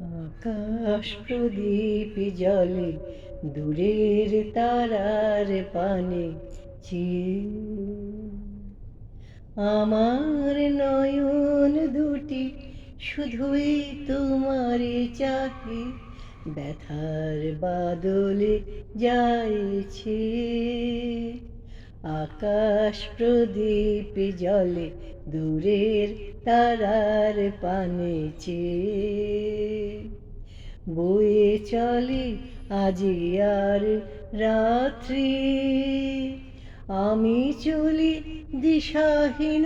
আকাশ প্রদীপ জলে দূরের তারার পানে চেয়ে আমার নয়ন দুটি শুধুই তোমারে চাহে, ব্যথার বাদলে যাইছে। আকাশ প্রদীপ জলে দূরের তারার পানে চেয়ে বয়ে চলে আজি আর রাত্রি, আমি চলি দিশাহীন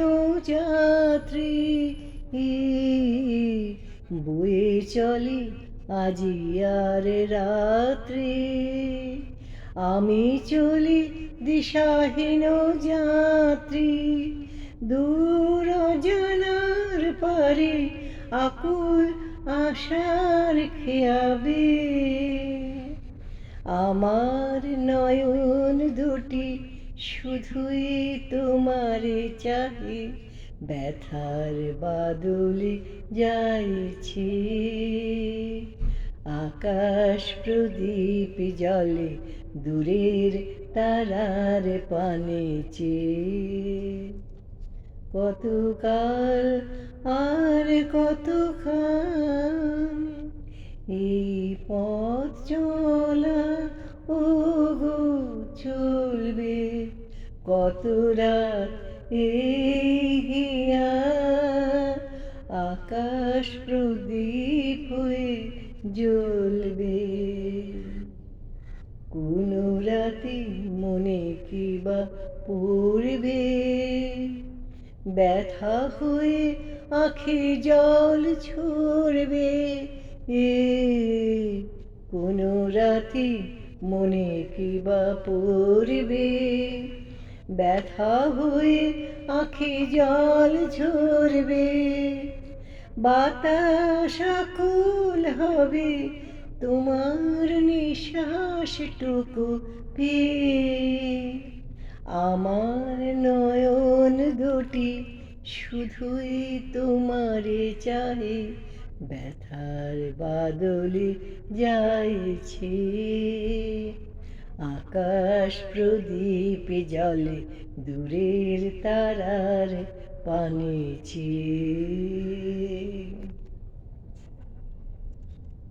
যাত্রী। বয়ে চলি আজি আর রাত্রি, আমি চলি দিশাহীন যাত্রী। দূর অজানার পারে আকুল আশার খেয়াবে, আমার নয়ন দুটি শুধুই তোমারে চাহে, ব্যথার বাদলে যাইছে। আকাশ প্রদীপ জলে দূরের তারার পানে চেয়ে কতকাল আর কতক্ষণ এই পথ চলা ও গো চলবে, কত রাত এই হিয়া আকাশ প্রদীপ হয়ে জ্বলবে। কোন রাতে মনে কি বা পড়বে, ব্যথা হয়ে আঁখি জল ঝরবে। কোন রাতে মনে কি বা পড়বে, ব্যথা হয়ে আঁখি জল ঝরবে। বাতাস আকুল হবে তোমার নিঃশ্বাসটুকু পেয়ে, আমার নয়ন দুটি শুধুই তোমারে চাহে, ব্যথার বাদলে যাইছে। আকাশ প্রদীপ জলে দূরের তারার পানে চেয়ে।